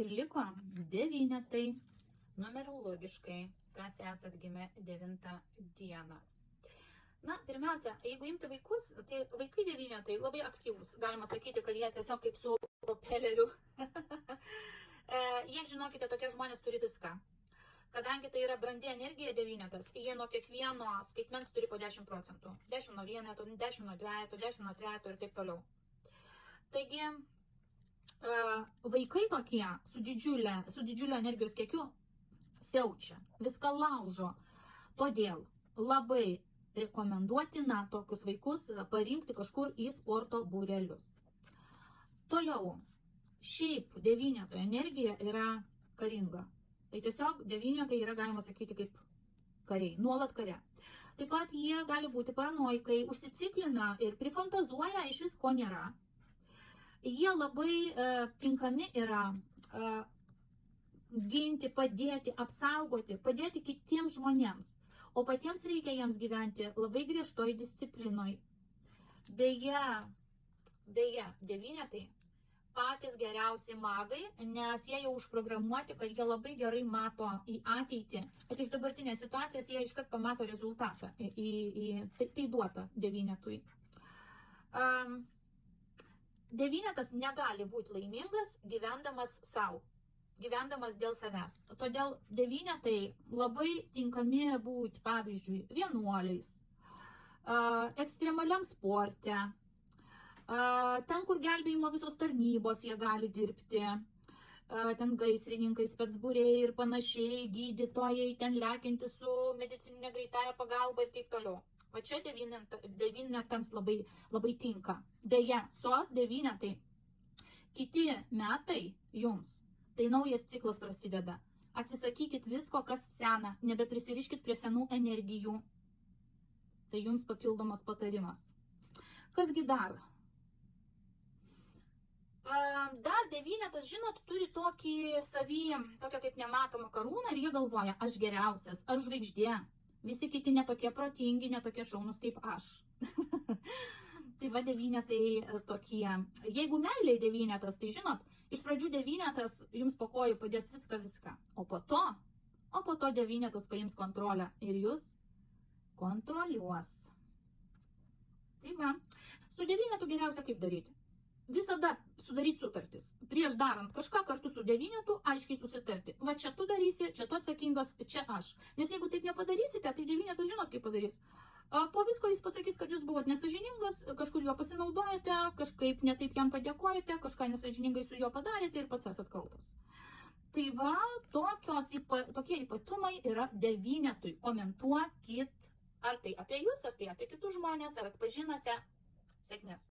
Ir liko devynetai, numerologiškai, kas esat gimę 9 dieną. Na, pirmiausia, jeigu imti vaikus, tai vaikai devynetai labai aktyvūs. Galima sakyti, kad jie tiesiog kaip su propeleriu. Jie, žinokite, tokie žmonės turi viską. Kadangi tai yra brandi energija devynetas, jie nuo kiekvieno skaitmens turi po 10%. 10 nuo vieneto, 10 nuo dvejeto, 10 nuo trejeto ir taip toliau. Taigi, vaikai tokie su didžiuliu energijos kiekiu siaučia, viską laužo. Todėl labai rekomenduotina tokius vaikus parinkti kažkur į sporto būrelius. Toliau, šiaip devyneto energija yra karinga. Tai tiesiog devynetai yra, galima sakyti, kaip kariai, nuolat kare. Taip pat jie gali būti paranoikai, užsiciklina ir prifantazuoja iš vis ko nėra. Jie labai tinkami yra ginti, padėti, apsaugoti, padėti kitiems žmonėms. O patiems reikia jiems gyventi labai griežtoj disciplinoj. Beje, devynetai patys geriausi magai, nes jie jau užprogramuoti, kad jie labai gerai mato į ateitį. Bet iš dabartinės situacijos jie iškart pamato rezultatą. Tai duota devynetui. Devynetas negali būti laimingas gyvendamas savo. Gyvendamas dėl savęs. Todėl devynetai labai tinkami būti, pavyzdžiui, vienuoliais, ekstremaliam sporte, ten, kur gelbėjimo visos tarnybos jie gali dirbti, ten gaisrininkai, specbūriai ir panašiai, gydytojai, ten lekinti su medicininė greitąja pagalba ir taip toliau. Va čia devynetams labai tinka. Beje, SOS devynetai, kiti metai jums. Tai naujas ciklas prasideda. Atsisakykit visko, kas sena, nebeprisiriškit prie senų energijų. Tai jums papildomas patarimas. Kasgi dar? Dar devynetas, žinot, turi tokią kaip nematomą karūną ir jie galvoja, aš geriausias, aš žvaigždė. Visi kiti netokie protingi, netokie šaunus kaip aš. Tai va devynetai tokie. Jeigu meiliai devynetas, tai žinot, iš pradžių devynetas jums po kojų padės viską. O po to devynetas paims kontrolę ir jūs kontroliuos. Tai va, su devynetu geriausia kaip daryti? Visada sudaryti sutartis. Prieš darant kažką kartu su devynetu, aiškiai susitarti. Va čia tu darysi, čia tu atsakingas, čia aš. Nes jeigu taip nepadarysite, tai devynetas žinot kaip padarys. Po visko jis pasakys, kad jūs buvot nesąžiningas, kažkur juo pasinaudojate, kažkaip netaip jam padėkojate, kažką nesąžiningai su juo padarėte ir pats esat kaltas. Tai va, tokie ypatumai yra devynetui. Komentuokit, ar tai apie jūs, ar tai apie kitus žmonės, ar atpažinote. Sėkmės.